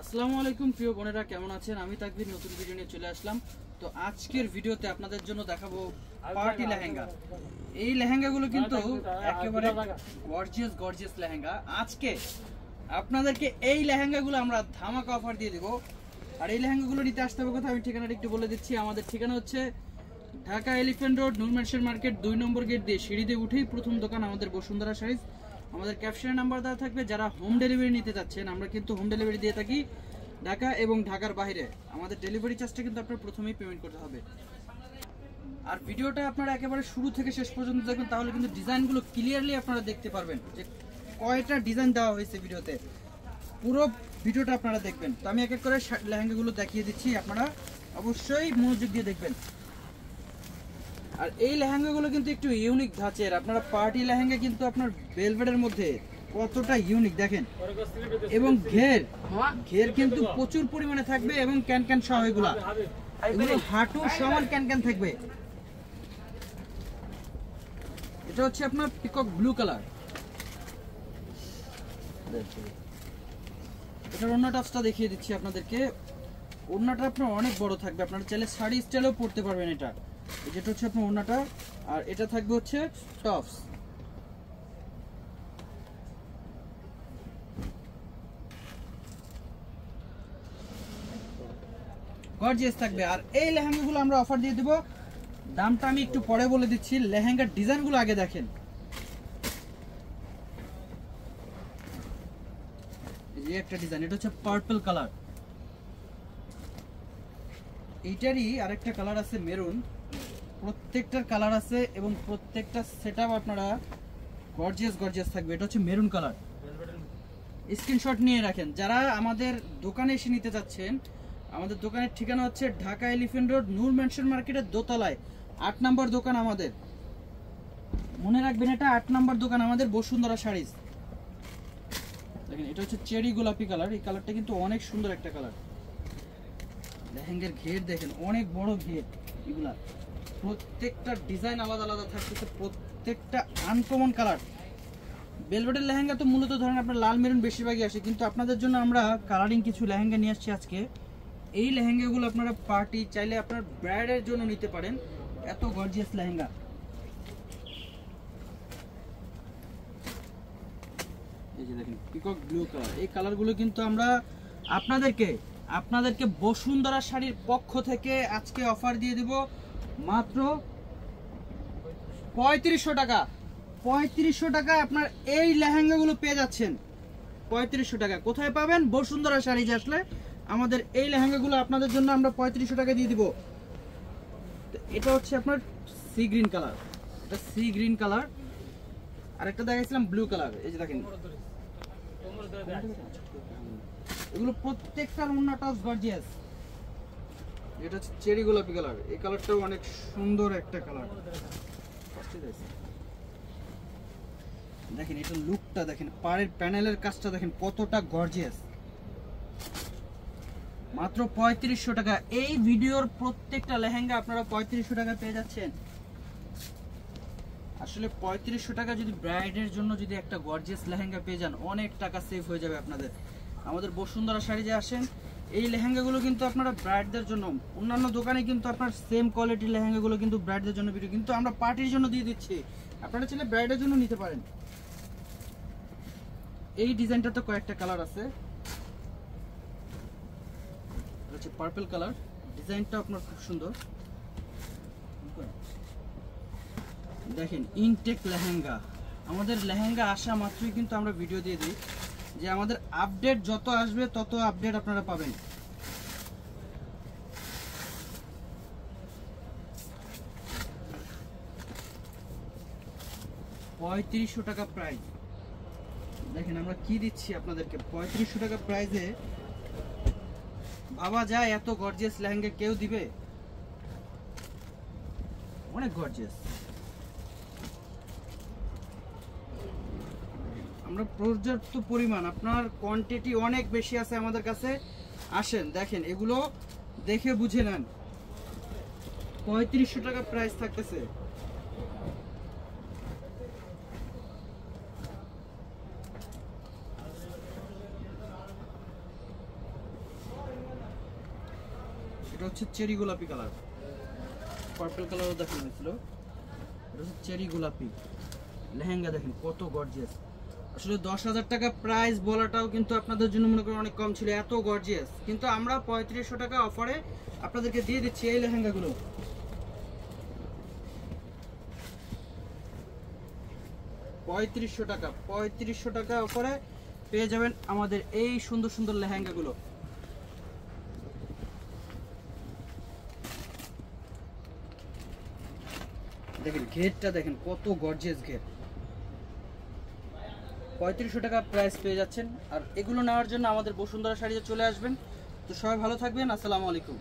আসসালামু আলাইকুম প্রিয় বোনেরা, কেমন আছেন? আমি তাকবীর নতুন ভিডিও নিয়ে চলে আসলাম। তো আজকের ভিডিওতে আপনাদের জন্য দেখাবো পার্টি লেহেঙ্গা। এই লেহেঙ্গাগুলো কিন্তু একেবারে গর্জিয়াস লেহেঙ্গা। আজকে আপনাদেরকে এই লেহেঙ্গাগুলো আমরা ধামাকা অফার দিয়ে দিব। আর এই লেহেঙ্গাগুলো নিতে আসতে হবে কোথায়, আমি ঠিকানাটা একটু বলে দিচ্ছি। আমাদের ঠিকানা হচ্ছে ঢাকা এলিফ্যান্ট রোড, নূর মেনশন মার্কেট 2 নম্বর গেট দিয়ে সিঁড়িতে উঠেই প্রথম দোকান আমাদের বসুন্ধরা শাড়িজ। আমাদের ক্যাপশনের নাম্বার দেওয়া থাকবে। যারা হোম ডেলিভারি নিতে চাচ্ছেন, আমরা কিন্তু হোম ডেলিভারি দিয়ে থাকি ঢাকা এবং ঢাকার বাইরে। আমাদের ডেলিভারি চার্জটা কিন্তু আপনার প্রথমেই পেমেন্ট করতে হবে। আর ভিডিওটা আপনারা একেবারে শুরু থেকে শেষ পর্যন্ত দেখবেন, তাহলে কিন্তু ডিজাইনগুলো ক্লিয়ারলি আপনারা দেখতে পারবেন যে কয়টা ডিজাইন দেওয়া হয়েছে ভিডিওতে। পুরো ভিডিওটা আপনারা দেখবেন। তো আমি এক এক করে লেহেঙ্গাগুলো দেখিয়ে দিচ্ছি, আপনারা অবশ্যই মনোযোগ দিয়ে দেখবেন। আর এই লেহেঙ্গাগুলো কিন্তু একটু ইউনিক ধাঁচের। আপনারা পার্টি লেহেঙ্গা কিন্তু আপনার ভেলভেটের মধ্যে কতটা ইউনিক দেখেন। এবং ঘের কিন্তু প্রচুর পরিমাণে থাকবে এবং ক্যান সহ এগুলো হাঁটু সমান ক্যান থাকবে। এটা হচ্ছে আপনার পিকক ব্লু কালার। এটার ওড়না টাচটা দেখিয়ে দিচ্ছি আপনাদেরকে। ওড়নাটা আপনার অনেক বড় থাকবে, আপনারা চাইলে শাড়ি স্টাইলেও পরতে পারবেন। যেটা হচ্ছে আপনার ওড়নাটা, আর এটা থাকবে হচ্ছে টপস। গর্জিয়াস থাকবে। আর এই লেহেঙ্গাগুলো আমরা অফার দিয়ে দেব। দামটা আমি একটু পরে বলে দিচ্ছি, লেহেঙ্গার ডিজাইনগুলো আগে দেখেন। এই একটা ডিজাইন, এটা হচ্ছে পার্পল কালার। এইটারই আরেকটা কালার আছে মেরুন। প্রত্যেকটার কালার আছে এবং প্রত্যেকটা সেটআপ আপনারা গর্জিয়াস থাকবে। এটা হচ্ছে মেরুন কালার। স্ক্রিনশট নিয়ে রাখেন যারা আমাদের দোকানে এসে নিতে চাচ্ছেন। আমাদের দোকানের ঠিকানা হচ্ছে ঢাকা এলিফ্যান্ট রোড, নূর মেনশন মার্কেটের দোতলায় 8 নম্বর দোকান আমাদের। মনে রাখবেন, এটা 8 নম্বর দোকান আমাদের, বসুন্ধরা শাড়িজ। দেখেন, এটা হচ্ছে চেরি গোলাপি কালার। এই কালারটা কিন্তু অনেক সুন্দর একটা কালার। লেহেঙ্গার ঘের দেখেন, অনেক বড় ঘের। এগুলা প্রত্যেকটা ডিজাইন আলাদা থাকতেছে, প্রত্যেকটা আনকমন কালার। ভেলভেটের লেহেঙ্গা তো মূলত ধরেন আপনার লাল মেরুন বেশিরভাগই আসে, কিন্তু আপনাদের জন্য আমরা কালারিং কিছু লেহেঙ্গা নিয়ে আসছি আজকে। এই লেহেঙ্গাগুলো আপনারা পার্টি চাইলে আপনার ব্রাইডের জন্য নিতে পারেন। এত গর্জিয়াস লেহেঙ্গা। এই যে দেখেন পিকক ব্লু কালার। এই কালারগুলো কিন্তু আমরা আপনাদেরকে বসুন্ধরা শাড়ির পক্ষ থেকে আজকে অফার দিয়ে দিব মাত্র 3500 টাকা। 3500 টাকায় আপনার এই লেহেঙ্গাগুলো পেয়ে যাচ্ছেন। 3500 টাকা কোথায় পাবেন? বসুন্ধরা শাড়িজ আসলে আমাদের এই লেহেঙ্গাগুলো আপনাদের জন্য আমরা 3500 টাকা দিয়ে দিব। এটা হচ্ছে আপনার সি গ্রিন কালার। এটা সি গ্রিন কালার। আর একটা দেখাইছিলাম ব্লু কালার। এই যে দেখেন, এগুলো প্রত্যেকটার ওড়নাটা গর্জিয়াস। এটা হচ্ছে চেরি গোলাপি কালার। এই কালারটাও অনেক সুন্দর একটা কালার। দেখেন এটা লুকটা দেখেন, পাড়ের প্যানেলের কাজটা দেখেন কতটা গর্জিয়াস। মাত্র 3500 টাকা। এই ভিডিওর প্রত্যেকটা লেহেঙ্গা আপনারা 3500 টাকা পেয়ে যাচ্ছেন। আসলে 3500 টাকা যদি ব্রাইডের জন্য যদি একটা গর্জিয়াস লেহেঙ্গা পেয়ে যান, অনেক টাকা সেভ হয়ে যাবে আপনাদের। আমাদের বসুন্ধরা শাড়িজে আসেন। এই লেহেঙ্গাগুলো কিন্তু আপনারা ব্রাইডদের জন্য, অন্যান্য দোকানে কিন্তু আপনার সেম কোয়ালিটির লেহেঙ্গাগুলো কিন্তু ব্রাইডদের জন্য ভিডিও, কিন্তু আমরা পার্টির জন্য দিয়ে দিচ্ছি। আপনারা চাইলে ব্রাইডের জন্য নিতে পারেন। এই ডিজাইনটা তো কয়েকটা কালার আছে। হচ্ছে পার্পল কালার। ডিজাইনটা আপনার খুব সুন্দর। দেখেন ইনটেক লেহেঙ্গা। আমাদের লেহেঙ্গা আসা মাত্রই কিন্তু আমরা ভিডিও দিয়ে দিই, যে আমাদের আপডেট যত আসবে তত আপডেট আপনারা পাবেন। $3500 টাকা প্রাইস। দেখেন আমরা কি দিচ্ছি আপনাদেরকে। 3500 টাকা প্রাইসে ভাবা যায় এত গর্জিয়াস লেহেঙ্গা কেউ দিবে? অনেক গর্জিয়াস। আমরা পর্যাপ্ত পরিমাণ, আপনার কোয়ান্টিটি অনেক বেশি আছে আমাদের কাছে। আসেন দেখেন, এগুলো দেখে বুঝে নেন। 3500 টাকা প্রাইস থাকতেছে। এটা হচ্ছে চেরি গোলাপি কালার, পার্পল কালারও দেখানো হয়েছিল। এটা হচ্ছে চেরি গোলাপি লেহেঙ্গা, দেখেন কত গর্জিয়াস। আসলে 10,000 টাকা প্রাইস বলাটাও কিন্তু আপনাদের জন্য মনে করেন অনেক কম ছিল, এত গর্জিয়াস। কিন্তু আমরা 3500 টাকা অফারে আপনাদেরকে দিয়ে দিচ্ছি এই লেহেঙ্গাগুলো। 3500 টাকা অফারে পেয়ে যাবেন আমাদের এই সুন্দর সুন্দর লেহেঙ্গাগুলো। দেখেন ঘেরটা দেখেন কত গর্জিয়াস ঘের। 3500 টাকা প্রাইস পেয়ে যাচ্ছেন। আর এগুলো নেওয়ার জন্য আমাদের বসুন্ধরা শাড়িতে চলে আসবেন। তো সবাই ভালো থাকবেন, আসসালামু আলাইকুম।